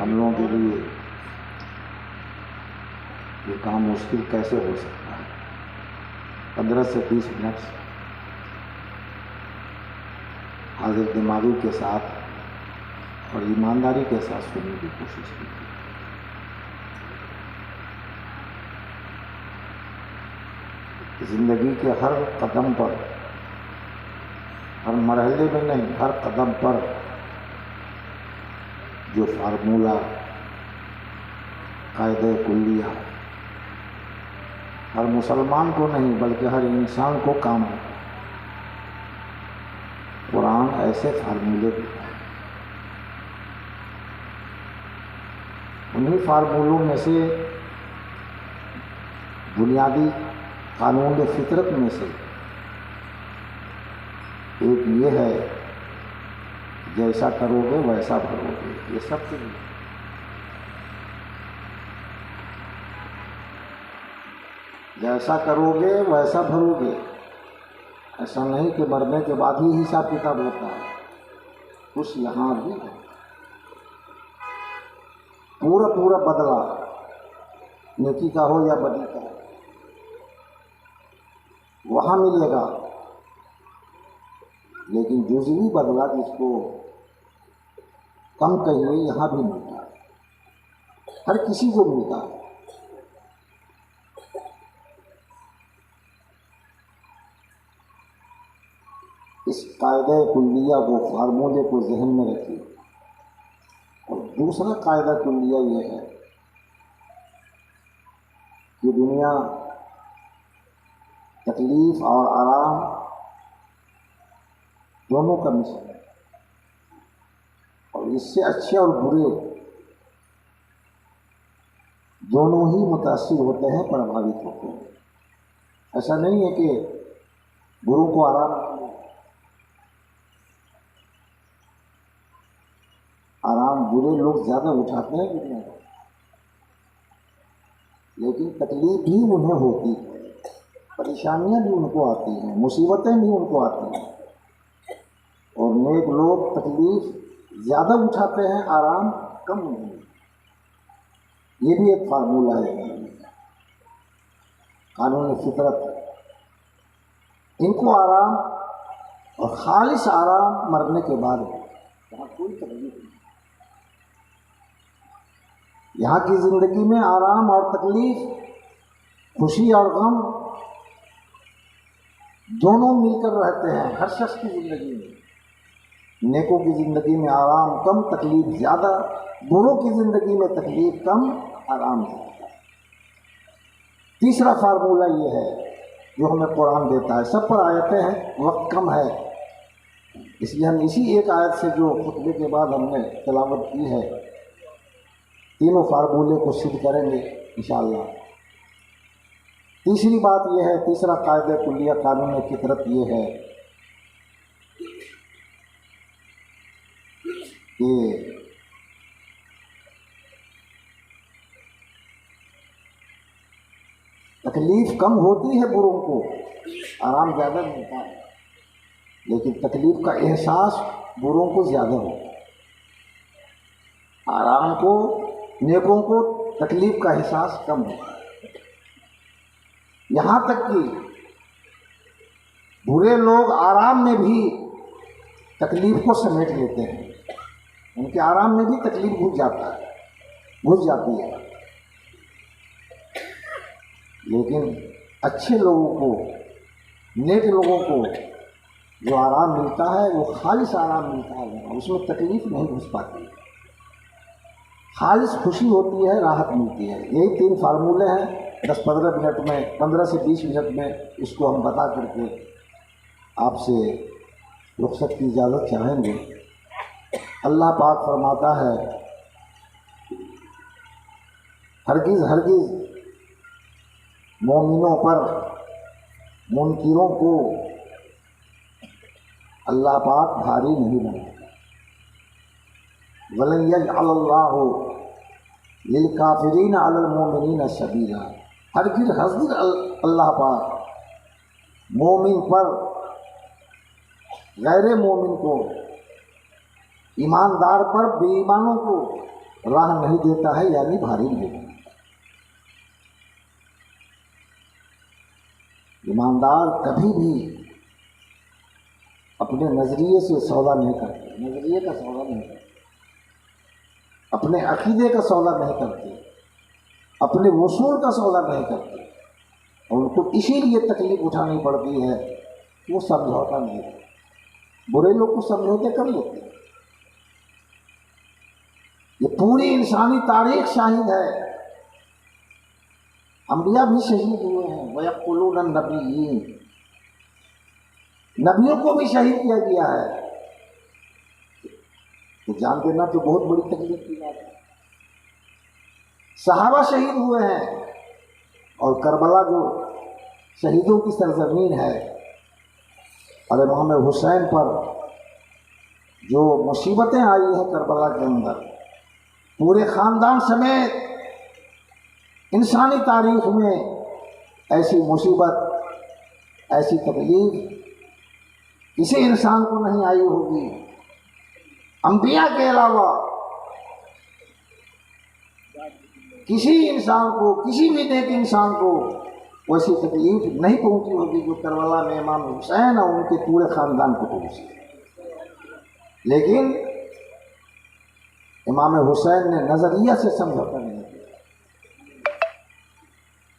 हम लोगों के लिए ये काम मुश्किल कैसे हो सकता है। 15 से 20 मिनट हाजिर दिमागी के साथ और ईमानदारी के साथ सुनने की कोशिश कीजिए। जिंदगी के हर कदम पर, हर मरहले में नहीं, हर कदम पर जो फार्मूला, कायदे कुल्लिया हर मुसलमान को नहीं बल्कि हर इंसान को काम है। कुरान ऐसे फार्मूले देता है। उन्हीं फार्मूलों में से बुनियादी कानून फितरत में से एक ये है, जैसा करोगे वैसा भरोगे। ये सब के लिए जैसा करोगे वैसा भरोगे। ऐसा नहीं कि मरने के बाद ही हिसाब किताब होता है, कुछ यहाँ भी है। पूरा पूरा बदला नेकी का हो या बदी का हो वहाँ मिलेगा, लेकिन जुज़वी बदला जिसको कम कहिए यहाँ भी मिलता है, हर किसी को मिलता है। इस कायदे कुल्लिया को, फार्मूले को जहन में रखिए। और दूसरा कायदा कुल्लिया ये है कि दुनिया तकलीफ और आराम दोनों का मिश्रण है, और इससे अच्छे और बुरे दोनों ही मुतासिर होते हैं, प्रभावित होते हैं। ऐसा नहीं है कि बुरों को आराम, बुरे लोग ज़्यादा उठाते हैं दुनिया में, लेकिन तकलीफ भी उन्हें होती है, परेशानियां भी उनको आती हैं, मुसीबतें भी उनको आती हैं। और नेक लोग तकलीफ ज़्यादा उठाते हैं, आराम कम नहीं। ये भी एक फार्मूला है कानून फितरत। इनको आराम और खालिश आराम मरने के बाद है, वहाँ कोई तकलीफ नहीं। यहाँ की ज़िंदगी में आराम और तकलीफ, खुशी और गम दोनों मिलकर रहते हैं हर शख्स की ज़िंदगी में। नेकों की ज़िंदगी में आराम कम, तकलीफ ज़्यादा। बुरों की ज़िंदगी में तकलीफ कम, आराम ज़्यादा। तीसरा फार्मूला ये है जो हमें कुरान देता है। सब पर आयतें हैं, वक्त कम है, इसलिए हम इसी एक आयत से जो खुतबे के बाद हमने तिलावत की है, तीनों फार्मूले को सिद्ध करेंगे इंशाअल्लाह। तीसरी बात यह है, तीसरा कायदा कुल्लिया कानून फितरत ये है कि तकलीफ कम होती है बुरों को, आराम ज़्यादा मिलता है, लेकिन तकलीफ का एहसास बुरों को ज़्यादा होता है। आराम को, नेकों को तकलीफ का एहसास कम होता है। यहाँ तक कि बुरे लोग आराम में भी तकलीफ को समेट लेते हैं, उनके आराम में भी तकलीफ घुस जाती है। लेकिन अच्छे लोगों को, नेक लोगों को जो आराम मिलता है वो खालिश आराम मिलता है, उसमें तकलीफ नहीं घुस पाती, खालिश खुशी होती है, राहत मिलती है। यही तीन फार्मूले हैं। 10-15 मिनट में, 15 से 20 मिनट में इसको हम बता करके आपसे रुखसत की इजाज़त चाहेंगे। अल्लाह पाक फरमाता है, हरगिज़ हरगिज़ मोमिनों पर मुनकिरों को अल्लाह पाक भारी नहीं बनाता। वलन यजअलल्लाहु लिलकाफिरीन अलल मोमिनीन सबीला। हरगिज़ हरगिज़ अल्लाह पाक मोमिन पर गैर मोमिन को, ईमानदार पर बेईमानों को राह नहीं देता है यानी भारी नहीं। ईमानदार कभी भी अपने नजरिए से सौदा नहीं करते, नजरिए का सौदा नहीं करते, अपने अकीदे का सौदा नहीं करते, अपने वसूल का सौदा नहीं करते, और उनको इसीलिए तकलीफ उठानी पड़ती है कि वो समझौता नहीं करते। बुरे लोग को समझौते कर लेते हैं। ये पूरी इंसानी तारीख शाहिद है। अंबिया भी शहीद हुए हैं, वयक़ुलून नबिय्यीन, नबियों को भी शहीद किया गया है। तो जान देना तो बहुत बड़ी तकलीफ की बात है। सहाबा शहीद हुए हैं, और करबला जो शहीदों की सरजमीन है, और इमाम हुसैन पर जो मुसीबतें आई हैं करबला के अंदर, पूरे ख़ानदान समेत इंसानी तारीख में ऐसी मुसीबत, ऐसी तकलीफ किसी इंसान को नहीं आई होगी। अंबिया के अलावा किसी इंसान को, किसी भी नेक इंसान को वैसी तकलीफ नहीं पहुंची होगी जो करबला में इमाम हुसैन और उनके पूरे ख़ानदान को पहुंची। लेकिन इमाम हुसैन ने नज़रिया से समझौता नहीं किया,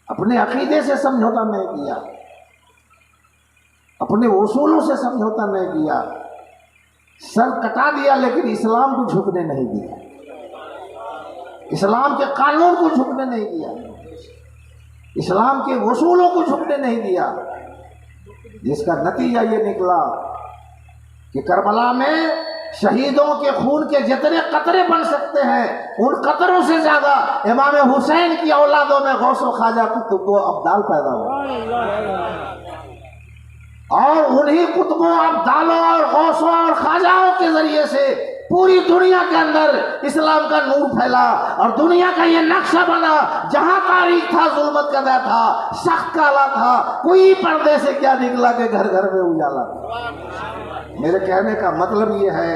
अपने अकीदे से समझौता नहीं किया, अपने वसूलों से समझौता नहीं किया, सर कटा दिया लेकिन इस्लाम को झुकने नहीं दिया, इस्लाम के कानून को झुकने नहीं दिया, इस्लाम के वसूलों को झुकने नहीं दिया। जिसका नतीजा ये निकला कि करबला में शहीदों के खून के जितने कतरे बन सकते हैं, उन कतरों से ज्यादा इमाम हुसैन की औलादों में गौस व ख्वाजा कुतुब अब्दाल पैदा हुआ, और उन्हीं कुतुबों, अब्दालों और गौसों और ख्वाजाओं के जरिए से पूरी दुनिया के अंदर इस्लाम का नूर फैला, और दुनिया का ये नक्शा बना। जहां तारीख था जुल्मत का दया था, सख्त काला था, कोई पर्दे से क्या निकला कि घर घर में उजाला था। मेरे कहने का मतलब ये है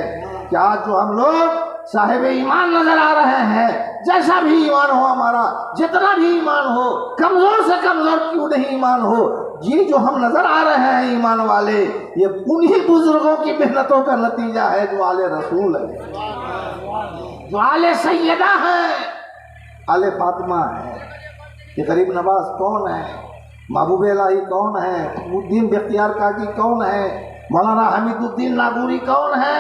कि आज जो हम लोग साहिब ईमान नजर आ रहे हैं, जैसा भी ईमान हो हमारा, जितना भी ईमान हो, कमजोर से कमजोर क्यों नहीं ईमान हो, ये जो हम नजर आ रहे हैं ईमान वाले, ये उन्हीं बुजुर्गों की मेहनतों का नतीजा है जो आले रसूल है, जो आले सैयदा है, आले फातिमा है। ये गरीब नवाज कौन है, महबूब इलाही कौन है, उद्दीन बख्तियार काकी कौन है, मौलाना हमीदुद्दीन नागौरी कौन है,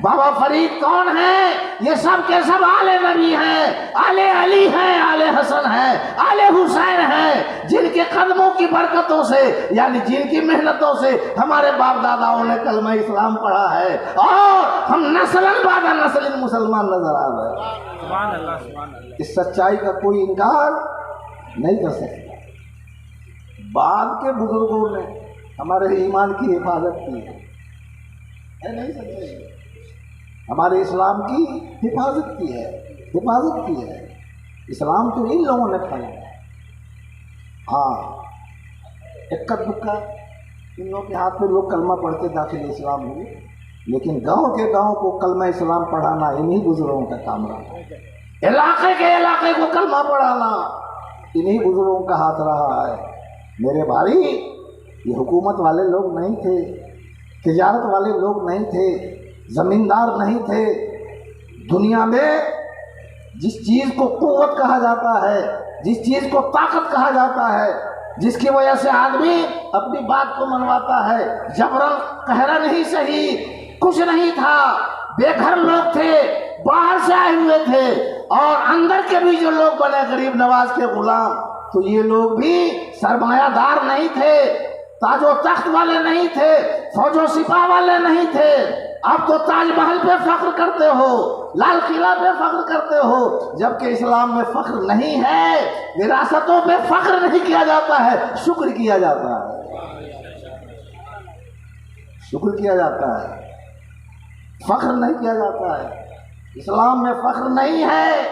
बाबा फरीद कौन है, ये सब के सब आले नबी हैं, आले अली हैं, आले हसन हैं, आले हुसैन हैं, जिनके कदमों की बरकतों से, यानी जिनकी मेहनतों से हमारे बाप दादाओं ने कलमा इस्लाम पढ़ा है, और हम नस्लन बाद नस्लिन मुसलमान नजर आ रहे हैं। इस सच्चाई का कोई इनकार नहीं कर सकता। बाद के बुजुर्गों ने हमारे ईमान की हिफाजत की है, नहीं सकते, हमारे इस्लाम की हिफाजत की है, हिफाजत की है। इस्लाम तो इन लोगों ने फैलाया। हाँ, इक्का दुक्का इन लोगों के हाथ में लोग कलमा पढ़ते दाखिल इस्लाम हुए, लेकिन गांव के गांव को कलमा इस्लाम पढ़ाना इन्हीं बुजुर्गों का काम रहा। इलाके के इलाके को कलमा पढ़ाना इन्हीं बुजुर्गों का हाथ रहा है। मेरे भाई, ये हुकूमत वाले लोग नहीं थे, तिजारत वाले लोग नहीं थे, जमींदार नहीं थे। दुनिया में जिस चीज़ को कुव्वत कहा जाता है, जिस चीज़ को ताकत कहा जाता है, जिसकी वजह से आदमी अपनी बात को मनवाता है, जबरन कहरन ही सही, कुछ नहीं था, बेघर लोग थे, बाहर से आए हुए थे, और अंदर के भी जो लोग बने गरीब नवाज के गुलाम, तो ये लोग भी सरमायादार नहीं थे, ताजो तख्त वाले नहीं थे, फौजो सिपाह वाले नहीं थे। अब तो ताजमहल पे फख्र करते हो, लाल किला पे फख्र करते हो, जबकि इस्लाम में फख्र नहीं है। विरासतों पे फख्र नहीं किया जाता है, शुक्र किया जाता है, शुक्र किया जाता है, फख्र नहीं किया जाता है। इस्लाम में फख्र नहीं है,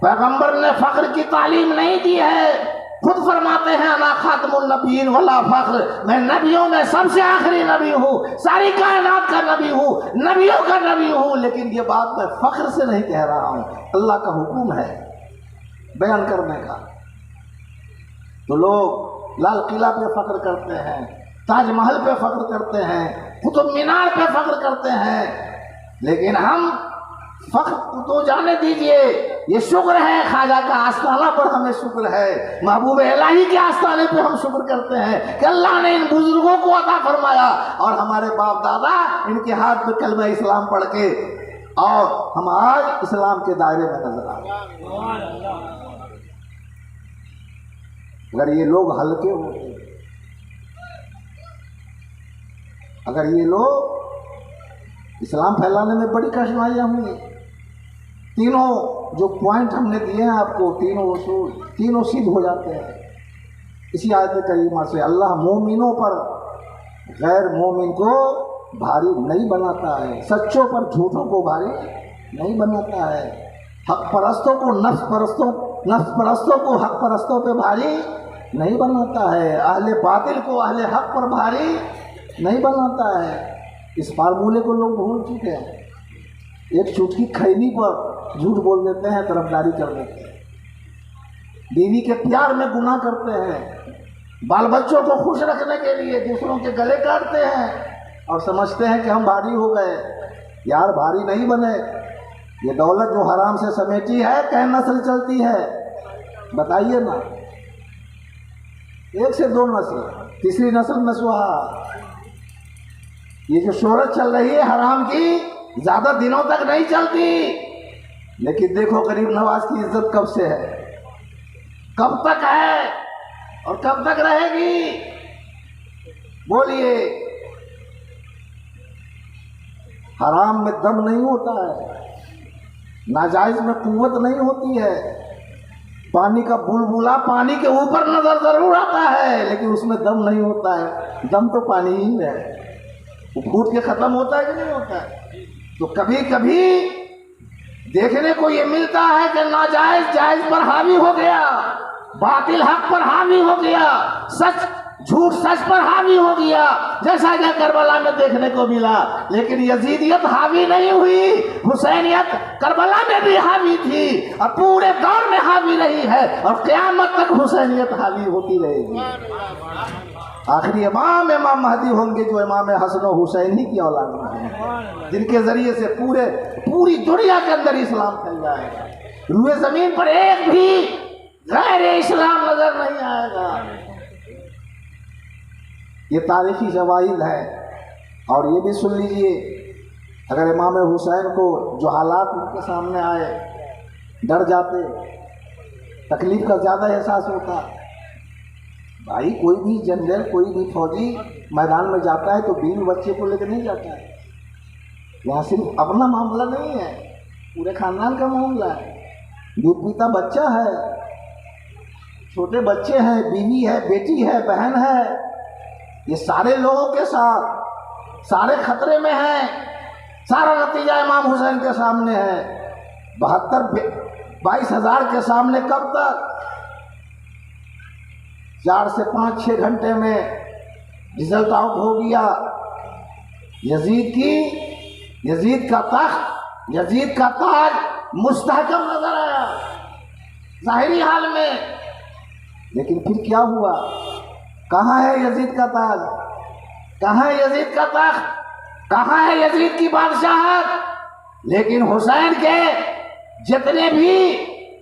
पैगंबर ने फख्र की तालीम नहीं दी है। खुद फरमाते हैं अना खातमुन नबीयीन वला फख्र, मैं नबियों में सबसे आखिरी नबी हूँ, सारी कायनात का नबी हूँ, नबियों का नबी हूँ। लेकिन ये बात मैं फख्र से नहीं कह रहा हूँ, अल्लाह का हुक्म है बयान करने का। तो लोग लाल किला पे फख्र करते हैं, ताजमहल पे फख्र करते हैं, कुतुब मीनार पे फख्र करते हैं, लेकिन हम फख्र तो जाने दीजिए, ये शुक्र है ख्वाजा का आस्थाना पर हमें शुक्र है, महबूब इलाही के आस्थाने पे हम शुक्र करते हैं कि अल्लाह ने इन बुजुर्गों को अता फरमाया और हमारे बाप दादा इनके हाथ में कलमा इस्लाम पढ़ के और हम आज इस्लाम के दायरे में नजर आ रहे। अगर ये लोग हल्के होते, अगर ये लोग इस्लाम फैलाने में बड़ी कठिनाइयाँ हुई, तीनों जो पॉइंट हमने दिए हैं आपको, तीनों उसूल तीनों सिद्ध हो जाते हैं इसी आयत करीमा से। अल्लाह मोमिनों पर गैर मोमिन को भारी नहीं बनाता है, सच्चों पर झूठों को भारी नहीं बनाता है, हक परस्तों को नफ्स परस्तों को हक परस्तों पे भारी नहीं बनाता है, अहले बातिल को अहले हक पर भारी नहीं बनाता है। इस फार्मूले को लोग भूल चुके हैं। एक चुटकी खैनी पर झूठ बोल देते हैं, तरफदारी कर देते हैं, बीवी के प्यार में गुनाह करते हैं, बाल बच्चों को खुश रखने के लिए दूसरों के गले काटते हैं और समझते हैं कि हम भारी हो गए। यार भारी नहीं बने, ये दौलत जो हराम से समेटी है कै नस्ल चलती है बताइए ना, एक से दो नस्ल, तीसरी नस्ल में सुहा। ये जो शोहरत चल रही है हराम की ज्यादा दिनों तक नहीं चलती, लेकिन देखो गरीब नवाज की इज्जत कब से है, कब तक है और कब तक रहेगी, बोलिए। हराम में दम नहीं होता है, नाजायज में कुव्वत नहीं होती है, पानी का बुलबुला पानी के ऊपर नजर जरूर आता है लेकिन उसमें दम नहीं होता है, दम तो पानी ही है, वो फूट के खत्म होता है कि नहीं होता है। तो कभी कभी देखने को ये मिलता है कि नाजायज जायज पर हावी हो गया, बातिल हक पर हावी हो गया, सच झूठ सच पर हावी हो गया, जैसा कि करबला में देखने को मिला। लेकिन यजीदियत हावी नहीं हुई, हुसैनियत करबला में भी हावी थी और पूरे दौर में हावी रही है और क़यामत तक हुसैनियत हावी होती रहेगी। आखिरी इमाम महदी होंगे जो इमाम हसन और हुसैन ही की औलाद में, जिनके जरिए से पूरी दुनिया के अंदर इस्लाम फैल जाएगा। रूए जमीन पर एक भी गैर इस्लाम नजर नहीं आएगा। ये तारीखी शवाहिद है। और ये भी सुन लीजिए, अगर इमाम हुसैन को जो हालात उनके सामने आए डर जाते, तकलीफ का ज़्यादा एहसास होता। भाई कोई भी जनरल कोई भी फौजी मैदान में जाता है तो बीवी बच्चे को लेकर नहीं जाता है, यहाँ सिर्फ अपना मामला नहीं है, पूरे खानदान का मामला है। दूध पीता बच्चा है, छोटे बच्चे हैं, बीवी है, बेटी है, बहन है, ये सारे लोगों के साथ सारे खतरे में हैं। सारा नतीजा इमाम हुसैन के सामने है। 22,000 के सामने कब तक? 4 से 5-6 घंटे में रिजल्ट आउट हो गया। यजीद का तख्त, यजीद का ताज मुस्तहकम नजर आया जाहिरी हाल में। लेकिन फिर क्या हुआ? कहाँ है यजीद का ताज? कहाँ है यजीद का तख्त? कहाँ है यजीद की बादशाहत? लेकिन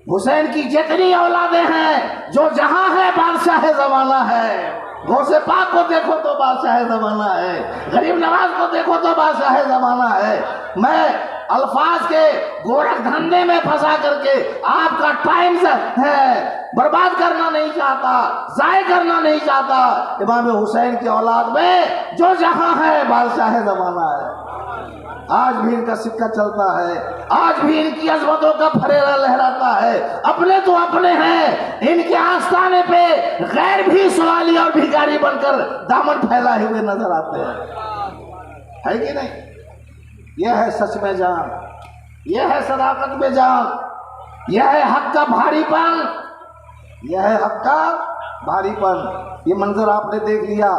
हुसैन की जितनी औलादें हैं, जो जहां है बादशाह ज़माना है। गौसे पाक को देखो तो बादशाह ज़माना है, गरीब नवाज को देखो तो बादशाह ज़माना है। मैं अल्फाज के गोरख धंधे में फंसा करके आपका टाइम है बर्बाद करना नहीं चाहता, ज़ाय करना नहीं चाहता। इमाम हुसैन की औलाद में जो जहां है बादशाह ज़माना है। आज भी इनका सिक्का चलता है, आज भी इनकी अजमतों का फरेरा लहराता है। अपने तो अपने हैं, इनके आस्थाने पे गैर भी सवाली और भिखारी बनकर दामन फैलाए हुए नजर आते हैं, है कि नहीं? यह है सच में जान, यह है सदाकत में जान, यह है हक का भारीपन, यह है हक का भारीपन। ये मंजर आपने देख लिया,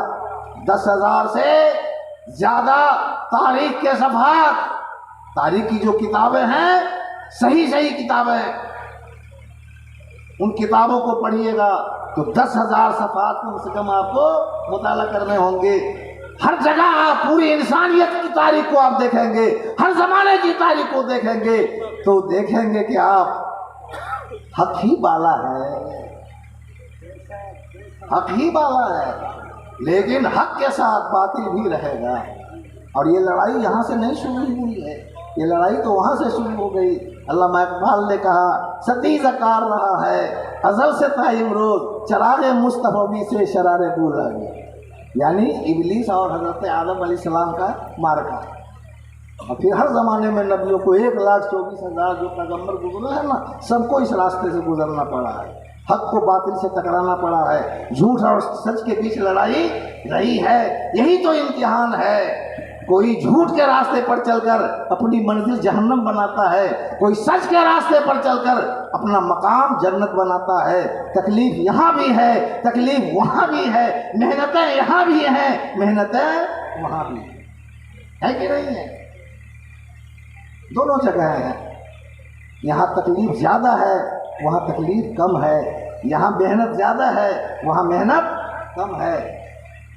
10,000 से ज्यादा तारीख के सफ़हात, तारीख की जो किताबें हैं, सही सही किताबें, उन किताबों को पढ़िएगा तो 10,000 सफ़हात कम से कम आपको मुताला करने होंगे। हर जगह आप पूरी इंसानियत की तारीख को आप देखेंगे, हर जमाने की तारीख को देखेंगे तो देखेंगे कि आप हक ही बाला है, हक ही बाला है, लेकिन हक के साथ बातिल भी रहेगा। और ये लड़ाई यहाँ से नहीं शुरू हुई है, ये लड़ाई तो वहाँ से शुरू हो गई। अल्लामा इकबाल ने कहा, सती ज़कार रहा है अज़ल से था इमरोज़, चराग़े मुस्तफ़वी से शरारे दूर आ गए। यानी इबलीस और हज़रत आदम अलैहिस्सलाम का मार्का। और फिर हर ज़माने में नबियों को 1,24,000 जो पैगम्बर गुजरे हैं ना, सबको इस रास्ते से गुजरना पड़ा है, हक को बातिल से टकराना पड़ा है, झूठ और सच के बीच लड़ाई रही है। यही तो इम्तिहान है। कोई झूठ के रास्ते पर चलकर अपनी मंजिल जहन्नम बनाता है, कोई सच के रास्ते पर चलकर अपना मकाम जन्नत बनाता है। तकलीफ यहाँ भी है, तकलीफ वहाँ भी है, मेहनतें यहाँ भी हैं, मेहनतें वहाँ भी है कि नहीं है? दोनों जगह हैं। यहाँ तकलीफ ज़्यादा है, वहाँ तकलीफ कम है। यहाँ मेहनत ज़्यादा है, वहाँ मेहनत कम है।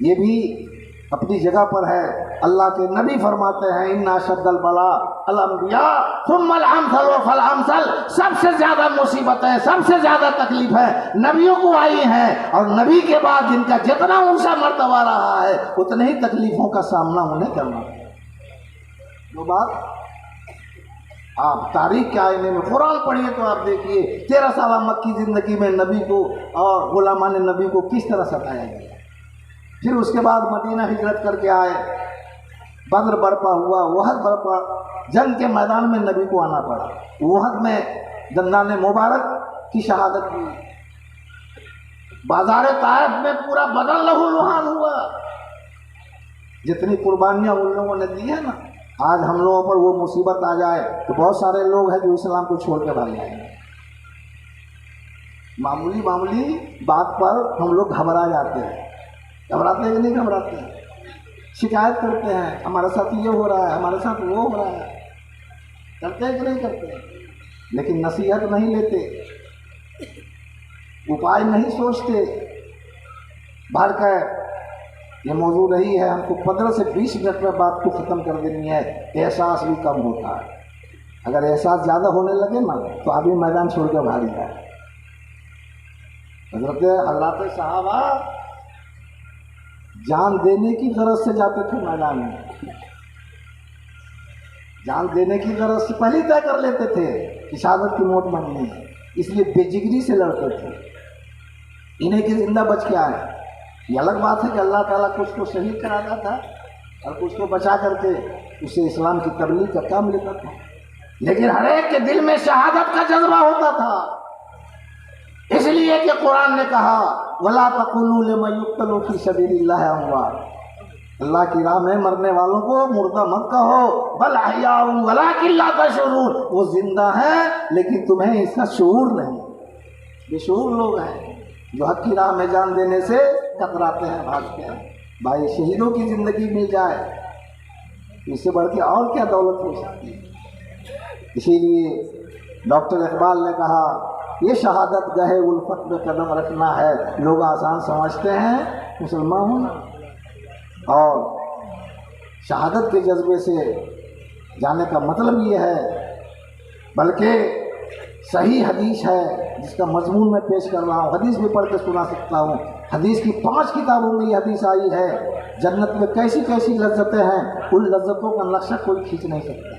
ये भी अपनी जगह पर है। अल्लाह के नबी फरमाते हैं, इन्ना शद्दल बला अल अंबिया सुम्मल अमसल व फल अमसल, सबसे ज़्यादा मुसीबतें, सबसे ज़्यादा तकलीफ है नबियों को आई हैं, और नबी के बाद जिनका जितना ऊंचा मर्तबा रहा है उतने ही तकलीफ़ों का सामना उन्हें करना है। दो बात आप तारीख के आईने में कुरान पढ़िए तो आप देखिए 13 साल मक्की ज़िंदगी में नबी को और गुलामान नबी को किस तरह सताया गया। फिर उसके बाद मदीना हिजरत करके आए, बद्र बर्पा हुआ, वहद बर्पा, जंग के मैदान में नबी को आना पड़ा। वहद में दंदान मुबारक की शहादत हुई, बाजार ताइफ में पूरा बदन लहूलुहान हुआ। जितनी कुर्बानियाँ उन लोगों ने दी है ना, आज हम लोगों पर वो मुसीबत आ जाए तो बहुत सारे लोग हैं जो इस्लाम को छोड़ के भाग जाएंगे। मामूली मामूली बात पर हम लोग घबरा जाते हैं। घबराते हैं कि नहीं घबराते हैं? शिकायत करते हैं, हमारे साथ ये हो रहा है, हमारे साथ वो हो रहा है, करते हैं कि नहीं करते? लेकिन नसीहत नहीं लेते, उपाय नहीं सोचते। भर कर ये मौजू रही है, हमको 15 से 20 मिनट में बात को ख़त्म कर देनी है। एहसास भी कम होता है। अगर एहसास ज़्यादा होने लगे ना तो अभी मैदान छोड़ कर भाग जाए। हज़रत साहबा जान देने की गरज से जाते थे मैदान में, जान देने की गरज से पहले तय कर लेते थे कि शहादत की मौत मरनी है, इसलिए बेजिगरी से लड़ते थे। इन्हें की जिंदा बच के आए। ये अलग बात है कि अल्लाह ताला कुछ को शहीद कराता था और कुछ को बचा करके उसे इस्लाम की तबलीग का काम लेता था, लेकिन हर एक के दिल में शहादत का जज्बा होता था। इसलिए कि कुरान ने कहा, वला तक़ूलू लिमन युक़्तलू फ़ी सबीलिल्लाहि अमवात, अल्लाह की राह में मरने वालों को मुर्दा मत कहो, बल अहयाउ वलाकिन ला तशऊरून, वो जिंदा है लेकिन तुम्हें इसका शऊर नहीं। बेशऊर लोग हैं जो हक की राह में जान देने से कतराते हैं, भागते हैं। भाई शहीदों की ज़िंदगी मिल जाए इससे बढ़ के और क्या दौलत हो सकती है। इसीलिए डॉक्टर इकबाल ने कहा, ये शहादत गहे उल्फत में कदम रखना है। लोग आसान समझते हैं मुसलमान होना, और शहादत के जज्बे से जाने का मतलब ये है, बल्कि सही हदीस है जिसका मजमून मैं पेश कर रहा हूँ। हदीस भी पढ़ के सुना सकता हूँ। हदीस की 5 किताबों में ये हदीस आई है। जन्नत में कैसी कैसी लज्जतें हैं, उन लज्जतों का नक्शा कोई खींच नहीं सकता।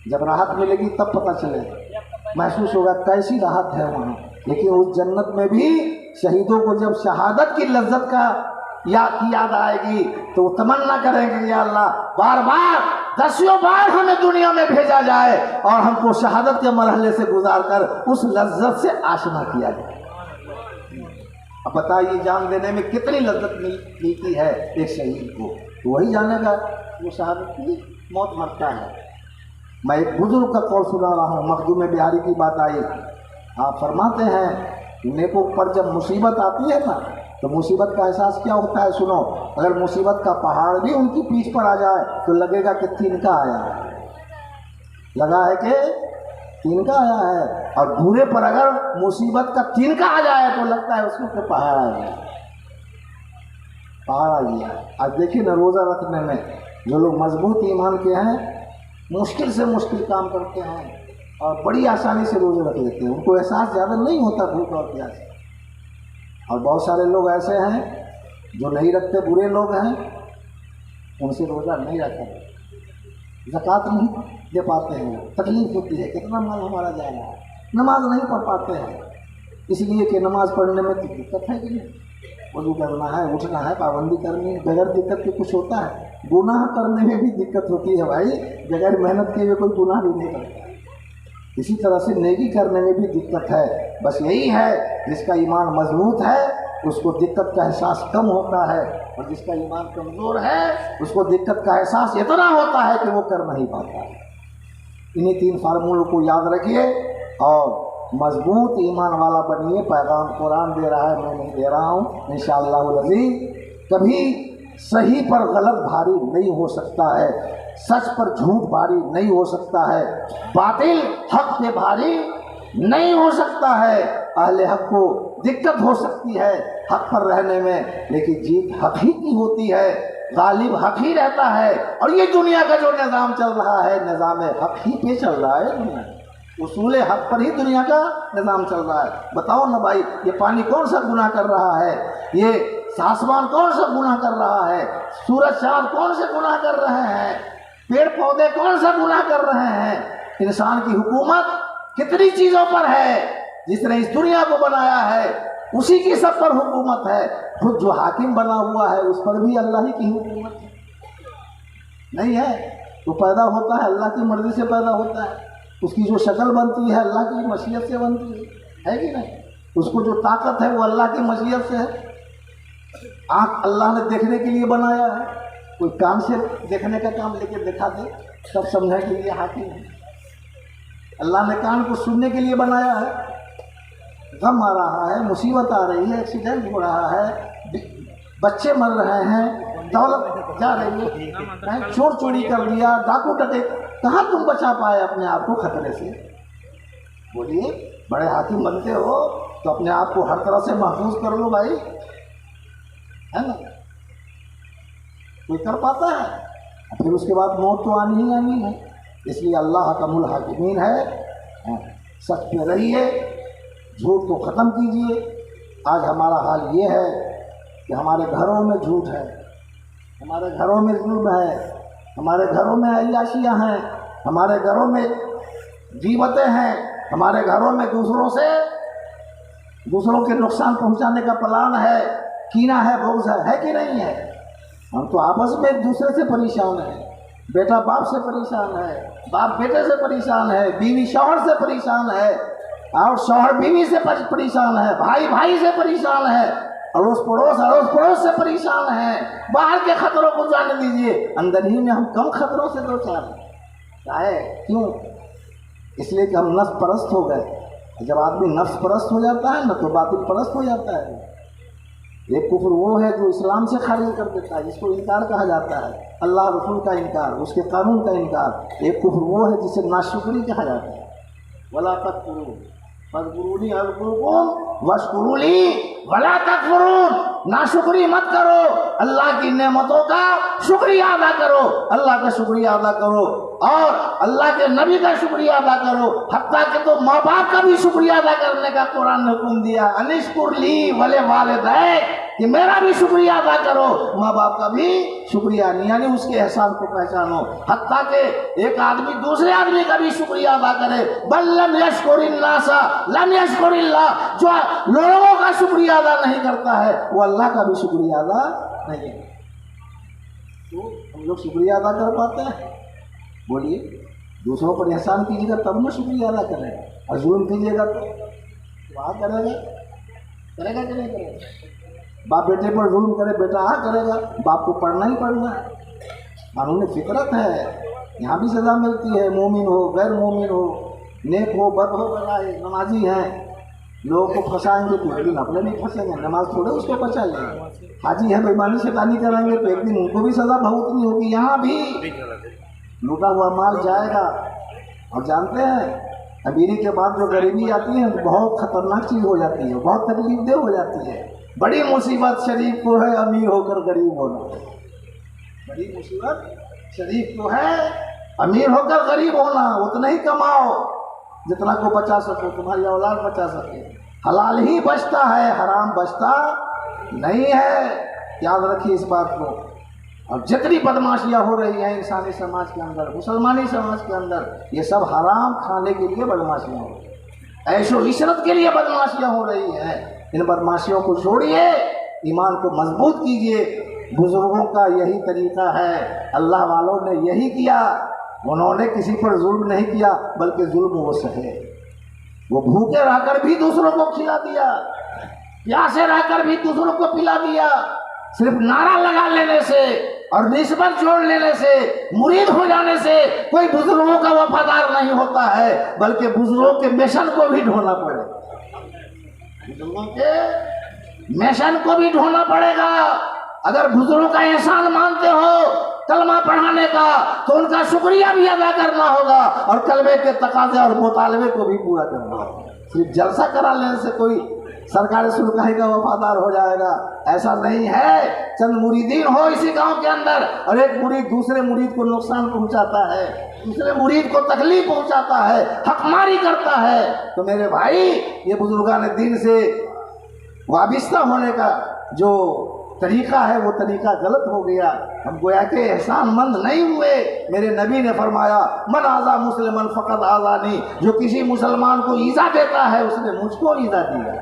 जब राहत मिलेगी तब पता चलेगा, महसूस होगा कैसी राहत है वहाँ। लेकिन उस जन्नत में भी शहीदों को जब शहादत की लज्जत का याद आएगी तो तमन्ना करेंगे, या अल्लाह बार बार 10 बार हमें दुनिया में भेजा जाए और हमको शहादत के मरहले से गुजार कर उस लज्जत से आशना किया जाए। अब बताइए, जान देने में कितनी लज्जत मिलती है एक शहीद को, तो वही जानेगा वो शहादत की मौत मरता है। मैं एक बुजुर्ग का कौल सुना रहा हूँ, मखदूम बिहारी की बात आई। आप फरमाते हैं नेकों पर जब मुसीबत आती है ना, तो मुसीबत का एहसास क्या होता है? सुनो, अगर मुसीबत का पहाड़ भी उनकी पीठ पर आ जाए तो लगेगा कि तिनका आया है, लगा है कि तिनका आया है। और बुरे पर अगर मुसीबत का तिनका आ जाए तो लगता है उसमें तो पहाड़ आ गया, पहाड़ आ गया। आज देखिए ना, रोज़ा रखने में जो लोग मजबूत ईमान के हैं, मुश्किल से मुश्किल काम करते हैं और बड़ी आसानी से रोज़े रख लेते हैं, उनको एहसास ज़्यादा नहीं होता भूख और प्यास। और बहुत सारे लोग ऐसे हैं जो नहीं रखते, बुरे लोग हैं, उनसे रोज़ा नहीं रखते, ज़कात नहीं दे पाते हैं, तकलीफ होती है, कितना माल हमारा जा रहा है, नमाज नहीं पढ़ पाते हैं, इसलिए कि नमाज पढ़ने में तो दिक्कत है कि नहीं, वज़ू करना है, उठना है, पाबंदी करनी है, बगैर दिक्कत के कुछ होता है? गुनाह करने में भी दिक्कत होती है भाई, बगैर मेहनत के हुए कोई गुनाह भी नहीं करता। इसी तरह से नेकी करने में भी दिक्कत है। बस यही है, जिसका ईमान मजबूत है उसको दिक्कत का एहसास कम होता है, और जिसका ईमान कमज़ोर है उसको दिक्कत का एहसास इतना होता है कि वो कर नहीं पाता है। इन्हीं 3 फार्मूलों को याद रखिए और मजबूत ईमान वाला बनिए। पैगाम कुरान दे रहा है, मैं नहीं दे रहा हूँ। इंशाअल्लाह अज़ीज़ कभी सही पर गलत भारी नहीं हो सकता है, सच पर झूठ भारी नहीं हो सकता है, बातिल हक पे भारी नहीं हो सकता है। अहले हक को दिक्कत हो सकती है हक पर रहने में, लेकिन जीत हक ही की होती है, गालिब हक ही रहता है। और ये दुनिया का जो निज़ाम चल रहा है, निज़ाम हक ही पे चल रहा है दुनिया, उसूल हक पर ही दुनिया का निज़ाम चल रहा है। बताओ ना भाई, ये पानी कौन सा गुनाह कर रहा है? ये आसमान कौन सा गुनाह कर रहा है? सूरज चाँद कौन से गुनाह कर रहे हैं? पेड़ पौधे कौन सा गुनाह कर रहे हैं? इंसान की हुकूमत कितनी चीज़ों पर है? जिसने इस दुनिया को बनाया है उसी की सब पर हुकूमत है। खुद जो हाकिम बना हुआ है उस पर भी अल्लाह ही की हुकूमत नहीं है। तो पैदा होता है अल्लाह की मर्ज़ी से पैदा होता है, उसकी जो शक्ल बनती है अल्लाह की मशीयत से बनती है कि नहीं? उसको जो ताकत है वो अल्लाह की मशीयत से है। आँख अल्लाह ने देखने के लिए बनाया है, कोई कान से देखने का काम लेके दिखा दे तब समझने के लिए हाकिम है। अल्लाह ने कान को सुनने के लिए बनाया है। गम आ रहा है, मुसीबत आ रही है, एक्सीडेंट हो रहा है, बच्चे मर रहे हैं, दौलत जा रही है, चोर चोरी कर दिया, डाकू डकैत, कहाँ तुम बचा पाए अपने आप को खतरे से? बोलिए, बड़े हाकिम बनते हो तो अपने आप को हर तरह से महफूज कर लो भाई, है ना? कोई कर पाता है? फिर उसके बाद मौत तो आनी ही आनी है। इसलिए अल्लाह हकमुल हाकिमीन है। सच पे रहिए, झूठ को ख़त्म कीजिए। आज हमारा हाल ये है कि हमारे घरों में झूठ है, हमारे घरों में जुल्म है, हमारे घरों में अय्याशियाँ हैं, हमारे घरों में गीबतें हैं, हमारे घरों में दूसरों के नुकसान पहुंचाने का प्लान है, कीना है, बुग़्ज़ है कि नहीं है? हम तो आपस में एक दूसरे से परेशान हैं। बेटा बाप से परेशान है, बाप बेटे से परेशान है, बीवी शौहर से परेशान है, और शौहर बीवी से परेशान है, भाई भाई से परेशान है, अड़ोस पड़ोस से परेशान है। बाहर के खतरों को जाने दीजिए, अंदर ही में हम कम खतरों से दो चार है। क्यों? इसलिए कि हम नफ्स परस्त हो गए। जब आदमी नफ्स परस्त हो जाता है ना तो बातिल परस्त हो जाता है। एक कुफ्र वो है जो इस्लाम से खारिज कर देता है, जिसको इनकार कहा जाता है, अल्लाह रसूल का इनकार, उसके कानून का इनकार। एक कुफ्र वो है जिसे नाशुक्री कहा जाता है। वला तकफुरू फज़कुरूनी अज़कुरुकुम वश्कुरूली वला तकफुरून। नाशुक्री मत करो, अल्लाह की नेमतों का शुक्रिया अदा करो, अल्लाह का शुक्रिया अदा करो और अल्लाह के नबी का शुक्रिया अदा करो। हत्ता कि तो माँ बाप का भी शुक्रिया अदा करने का कुरान ने हुक्म दिया, अनिश्कुर ली वले वालिदैन, कि मेरा भी शुक्रिया अदा करो, माँ बाप का भी शुक्रिया नहीं, यानी उसके एहसान को पहचानो। हत्ता कि एक आदमी दूसरे आदमी का भी शुक्रिया अदा करे। बल लम यशकुरिन्नासा लम यशकुरिल्लाह, जो लोगों का शुक्रिया अदा नहीं करता है वो अल्लाह का भी शुक्रिया अदा नहीं है। तो हम लोग शुक्रिया अदा कर पाते हैं? बोलिए, दूसरों पर एहसान कीजिएगा तब ना शुक्रिया अदा करेगा, और जुल्म कीजिएगा तो वहाँ करेगा कि नहीं करेगा? बाप बेटे पर जुल्म करे, बेटा हाँ करेगा, बाप को पढ़ना ही पढ़ना है, कानून फितरत है। यहाँ भी सज़ा मिलती है, मोमिन हो गैर मोमिन हो, नेक हो बद हो, बलाए नमाजी हैं, लोगों को फंसाएंगे तो एक दिन अपने भी फंसेंगे, नमाज थोड़े उसको बचा लेंगे। हाजी है बेईमानी शैतानी कराएंगे तो एक दिन उनको भी सजा भुगतनी होगी। यहाँ भी लूटा हुआ माल जाएगा। और जानते हैं अमीरी के बाद जो गरीबी आती है तो बहुत खतरनाक चीज़ हो जाती है, बहुत तकलीफदेह हो जाती है। बड़ी मुसीबत शरीफ को है अमीर होकर गरीब होना, बड़ी मुसीबत शरीफ को है अमीर होकर गरीब होना। उतना ही कमाओ जितना को बचा सको, तुम्हारी औलाद बचा सके। हलाल ही बचता है, हराम बचता नहीं है, याद रखिए इस बात को। और जितनी बदमाशियाँ हो रही हैं इंसानी समाज के अंदर, मुसलमानी समाज के अंदर, ये सब हराम खाने के लिए बदमाशियाँ हो रही हैं, ऐशो इशरत के लिए बदमाशियाँ हो रही हैं। इन बदमाशियों को छोड़िए, ईमान को मजबूत कीजिए। बुजुर्गों का यही तरीका है, अल्लाह वालों ने यही किया। उन्होंने किसी पर जुल्म नहीं किया, बल्कि जुल्म वो सहे। वो भूखे रहकर भी दूसरों को खिला दिया, प्यासे रहकर भी दूसरों को पिला दिया। सिर्फ नारा लगा लेने से और निस्बत जोड़ लेने से, मुरीद हो जाने से कोई बुजुर्गों का वफादार नहीं होता है, बल्कि बुजुर्गों के मिशन को भी ढोना पड़ेगा। बुजुर्गों के मिशन को भी ढोना पड़ेगा। अगर बुजुर्गों का एहसान मानते हो कलमा पढ़ाने का, तो उनका शुक्रिया भी अदा करना होगा और कलमे के तकाजे और मुतालबे को भी पूरा करना होगा। सिर्फ जलसा करा लेने से कोई सरकारी सुलगाही का वफादार हो जाएगा, ऐसा नहीं है। चंद मुरीदीन हो इसी गांव के अंदर और एक मुरीद दूसरे मुरीद को नुकसान पहुंचाता है, दूसरे मुरीद को तकलीफ पहुंचाता है, हकमारी करता है, तो मेरे भाई ये बुजुर्गान दीन से वाबिस्ता होने का जो तरीका है वो तरीका गलत हो गया। हम गोया के एहसानमंद नहीं हुए। मेरे नबी ने फरमाया मन आज़ा मुसलमान फ़कत आज़ानी, जो किसी मुसलमान को ईज़ा देता है उसने मुझको ईज़ा दिया।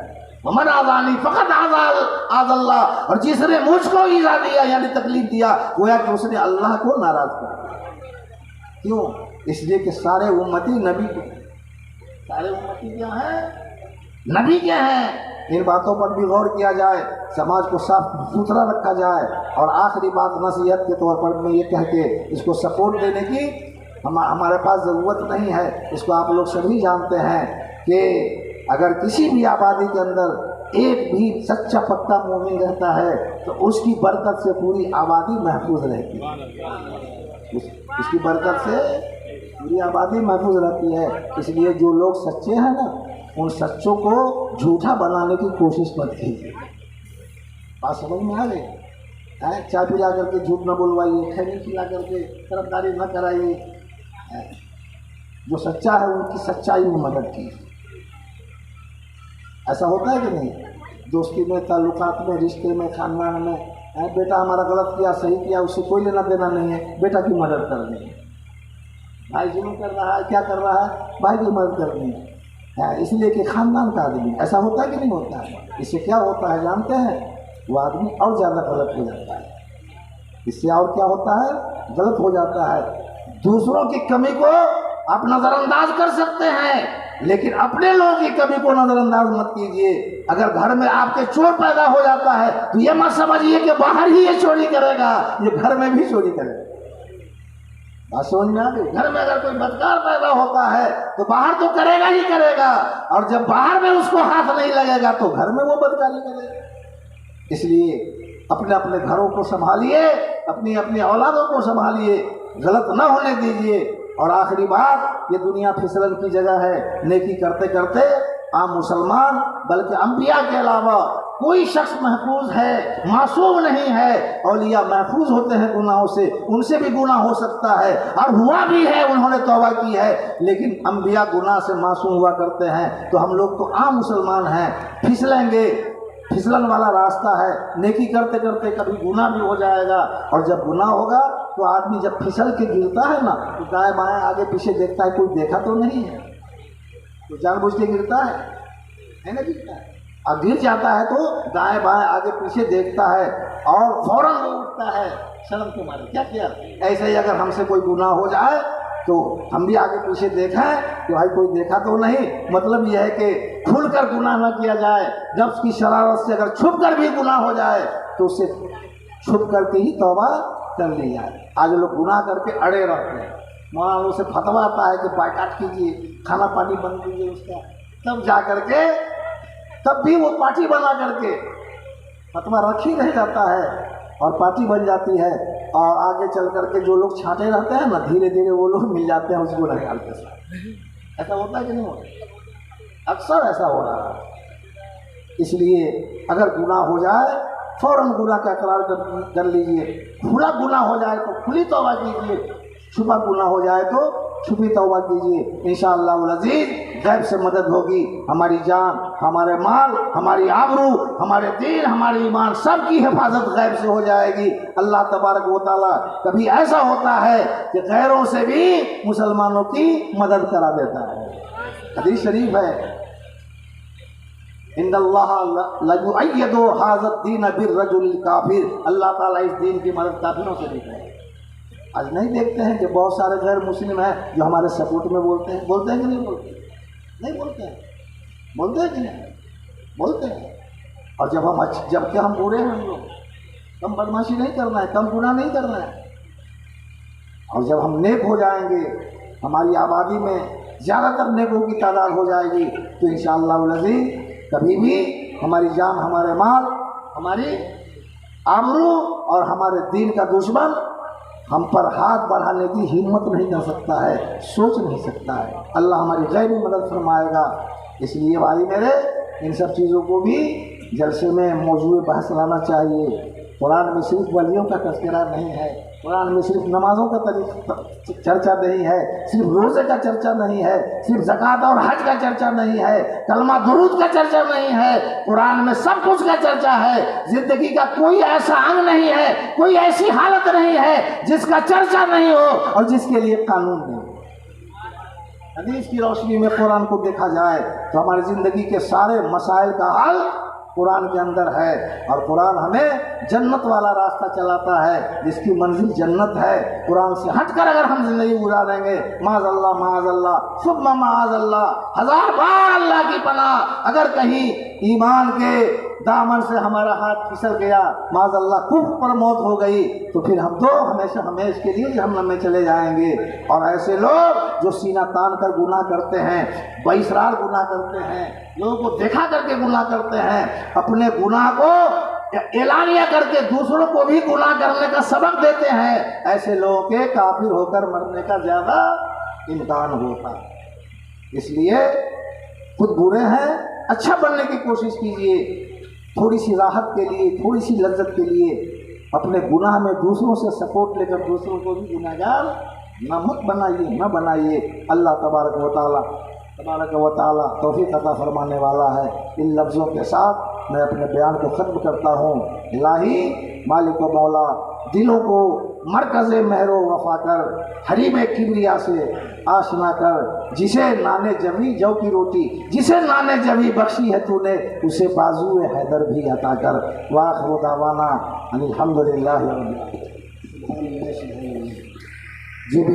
मन आज़ानी फ़कत आज़ल्लाह, और जिसने मुझको ईज़ा दिया यानी तकलीफ दिया, गोया कि उसने अल्लाह को नाराज़ कर दिया। क्यों? इसलिए कि सारे उम्मती नबी के, सारे उम्मती क्या हैं? नबी के हैं। इन बातों पर भी गौर किया जाए, समाज को साफ सुथरा रखा जाए। और आखिरी बात नसीहत के तौर पर मैं ये कह के इसको सपोर्ट देने की हमारे पास ज़रूरत नहीं है। इसको आप लोग सभी जानते हैं कि अगर किसी भी आबादी के अंदर एक भी सच्चा पक्का मोमिन रहता है तो उसकी बरकत से पूरी आबादी महफूज रहती है। उसकी बरकत से पूरी आबादी महफूज रहती है। इसलिए जो लोग सच्चे हैं ना, उन सच्चों को झूठा बनाने की कोशिश मत कीजिए। बात समझ में आ गई? चाय पिला करके झूठ न बोलवाइए, खैनी खिला करके तरफदारी न कराइए। जो सच्चा है उनकी सच्चाई में मदद कीजिए। ऐसा होता है कि नहीं? दोस्ती में, ताल्लुकात में, रिश्ते में, खानदान में, बेटा हमारा गलत किया सही किया उससे कोई लेना देना नहीं है, बेटा की मदद करनी है। भाई जुल्म कर रहा है, क्या कर रहा है, भाई की मदद करनी है, इसलिए कि खानदान का आदमी। ऐसा होता है कि नहीं होता है? इससे क्या होता है जानते हैं? वो आदमी और ज़्यादा गलत हो जाता है। इससे और क्या होता है? गलत हो जाता है। दूसरों की कमी को आप नज़रअंदाज कर सकते हैं, लेकिन अपने लोगों की कमी को नज़रअंदाज मत कीजिए। अगर घर में आपके चोर पैदा हो जाता है तो ये मत समझिए कि बाहर ही ये चोरी करेगा, ये घर में भी चोरी करेगा। बात समझ में आ गई? घर में अगर कोई बदकार पैदा होता है तो बाहर तो करेगा ही करेगा, और जब बाहर में उसको हाथ नहीं लगेगा तो घर में वो बदकारी करेगा। इसलिए अपने अपने घरों को संभालिए, अपनी अपनी औलादों को संभालिए, गलत ना होने दीजिए। और आखिरी बात, ये दुनिया फिसलन की जगह है। नेकी करते करते आम मुसलमान बल्कि अंबिया के अलावा कोई शख्स महफूज है, मासूम नहीं है। औलिया महफूज होते हैं गुनाहों से, उनसे भी गुनाह हो सकता है और हुआ भी है, उन्होंने तौबा की है, लेकिन अंबिया गुनाह से मासूम हुआ करते हैं। तो हम लोग तो आम मुसलमान हैं, फिसलेंगे, फिसलन वाला रास्ता है। नेकी करते करते कभी गुनाह भी हो जाएगा, और जब गुनाह होगा तो आदमी जब फिसल के गिरता है ना तो दाएं बाएं आगे पीछे देखता है, कोई देखा तो नहीं है, तो जानबूझ के गिरता है ना, गिरता है। और गिर जाता है तो दाएं बाएं आगे पीछे देखता है और फौरन वो उठता है शर्म के मारे, क्या किया। ऐसे ही अगर हमसे कोई गुनाह हो जाए तो हम भी आगे पीछे देखें कि भाई कोई देखा तो नहीं। मतलब यह है कि खुलकर गुनाह न किया जाए, नफ्स की शरारत से अगर छुप कर भी गुनाह हो जाए तो उससे छुप करके ही तौबा कर ली जाए। आज लोग गुनाह करके अड़े रहते हैं, मौलाना से फतवा आता है कि बायकाट कीजिए, खाना पानी बंद कीजिए उसका, तब जा करके तब भी वो पार्टी बना करके फतवा रख ही रह जाता है और पार्टी बन जाती है, और आगे चल करके जो लोग छांटे रहते हैं ना, धीरे धीरे वो लोग मिल जाते हैं उस गुनहगार के साथ। ऐसा होता है कि नहीं होता? अक्सर ऐसा हो रहा है। इसलिए अगर गुनाह हो जाए फौरन गुनाह का इकरार कर लीजिए। खुला गुनाह हो जाए तो खुली तौबा कीजिए, छुपा गुनाह हो जाए तो छुपी तौबा कीजिए। इंशाअल्लाह अज़ीज़ गैब से मदद होगी। हमारी जान, हमारे माल, हमारी आबरू, हमारे दीन, हमारी ईमान सब की हिफाजत गैब से हो जाएगी। अल्लाह तबारक व तआला कभी ऐसा होता है कि गैरों से भी मुसलमानों की मदद करा देता है। हदीस शरीफ है, इन्नल्लाह लयुअय्यिदु हाज़ा दीन बिर्रजुलिल काफिर। अल्लाह ताला इस दीन की मदद काफिरों से भी करे। आज नहीं देखते हैं कि बहुत सारे गैर मुस्लिम हैं जो हमारे सपोर्ट में बोलते हैं कि नहीं बोलते? नहीं बोलते हैं। बोलते हैं कि नहीं? बोलते हैं। और जब हम जबकि हम बुरे हैं, हम लोग कम बदमाशी नहीं करना है, कम गुनाह नहीं करना है। और जब हम नेक हो जाएंगे, हमारी आबादी में ज़्यादातर नेकों की तादाद हो जाएगी, तो इंशाअल्लाह अज़ीज़ कभी भी हमारी जान, हमारे माल, हमारी आबरू और हमारे दीन का दुश्मन हम पर हाथ बढ़ाने की हिम्मत नहीं कर सकता है, सोच नहीं सकता है। अल्लाह हमारी गैर मदद फरमाएगा। इसलिए भाई मेरे, इन सब चीज़ों को भी जलसे में मौजूद बहस लाना चाहिए। कुरान में सिर्फ वलियों का तज़किरा नहीं है, कुरान में सिर्फ नमाज़ों का चर्चा नहीं है, सिर्फ रोज़े का चर्चा नहीं है, सिर्फ ज़कात और हज का चर्चा नहीं है, कलमा दुरूद का चर्चा नहीं है। कुरान में सब कुछ का चर्चा है। ज़िंदगी का कोई ऐसा अंग नहीं है, कोई ऐसी हालत नहीं है जिसका चर्चा नहीं हो और जिसके लिए कानून नहीं। हदीस की रोशनी में कुरान को देखा जाए तो हमारी ज़िंदगी के सारे मसाइल का हल कुरान के अंदर है। और कुरान हमें जन्नत वाला रास्ता चलाता है, जिसकी मंजिल जन्नत है। कुरान से हटकर अगर हम जिंदगी गुजारेंगे, माज़अल्लाह माज़अल्लाह सुम्मा माज़अल्लाह, 1000 बार अल्लाह की पनाह, अगर कहीं ईमान के दामन से हमारा हाथ फिसल गया, माज़अल्लाह कुफ्र पर मौत हो गई, तो फिर हम तो हमेशा हमेशा के लिए जहन्नम में चले जाएंगे। और ऐसे लोग जो सीना तान कर गुनाह करते हैं, बेइसरार गुनाह करते हैं, लोगों को देखा करके गुनाह करते हैं, अपने गुनाह को एलानिया करके दूसरों को भी गुनाह करने का सबक देते हैं, ऐसे लोगों के काफिर होकर मरने का ज़्यादा इम्कान होता है। इसलिए खुद बुरे हैं, अच्छा बनने की कोशिश कीजिए। थोड़ी सी राहत के लिए, थोड़ी सी लज्जत के लिए अपने गुनाह में दूसरों से सपोर्ट लेकर दूसरों को भी गुनहगार मत बनाइए। अल्लाह तबारक व तआला तौफीक अता फरमाने वाला है। इन लफ्ज़ों के साथ मैं अपने बयान को ख़त्म करता हूँ। इलाही मालिक व मौला, दिलों को मरकज़ महरो वफा कर, हरीम किबरिया से आशना कर। जिसे नाने जमी जौ की रोटी, जिसे नाने जमी बख्शी है तूने, उसे बाजू हैदर भी अता कर। वाखिरु दावाना अनिल हम्दुलिल्लाहि रब्बिल आलमीन।